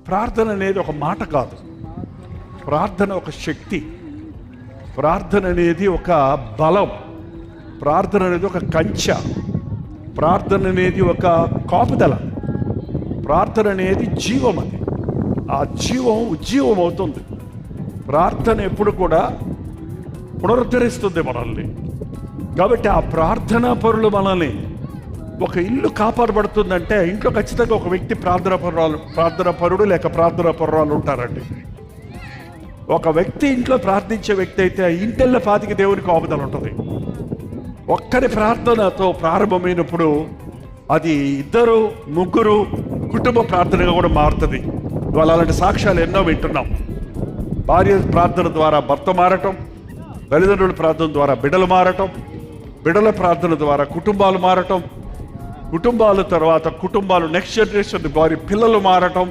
ప్రార్థన అనేది ఒక మాట కాదు, ప్రార్థన ఒక శక్తి, ప్రార్థన అనేది ఒక బలం, ప్రార్థన అనేది ఒక కంచె, ప్రార్థన అనేది ఒక కాపుదల, ప్రార్థన అనేది జీవం. అది ఆ జీవం ఉజ్జీవం అవుతుంది. ప్రార్థన ఎప్పుడు కూడా పునరుద్ధరిస్తుంది మనల్ని. కాబట్టి ఆ ప్రార్థనా పరులు మనల్ని, ఒక ఇల్లు కాపాడబడుతుందంటే ఇంట్లో ఖచ్చితంగా ఒక వ్యక్తి ప్రార్థనా పరుడు లేక ప్రార్థనా పరురాలు ఉంటారండి. ఒక వ్యక్తి ఇంట్లో ప్రార్థించే వ్యక్తి అయితే ఇంటెల్ల పాతికి దేవునికి కాపుదల ఉంటుంది. ఒక్కరి ప్రార్థనతో ప్రారంభమైనప్పుడు అది 2, 3 కుటుంబ ప్రార్థనగా కూడా మారుతుంది. ఇవాళ అలాంటి సాక్ష్యాలు ఎన్నో వింటున్నాం. భార్య ప్రార్థన ద్వారా భర్త మారటం, తల్లిదండ్రుల ప్రార్థన ద్వారా బిడ్డలు మారటం, బిడ్డల ప్రార్థన ద్వారా కుటుంబాలు మారటం, కుటుంబాల తర్వాత కుటుంబాలు నెక్స్ట్ జనరేషన్ వారి పిల్లలు మారటం,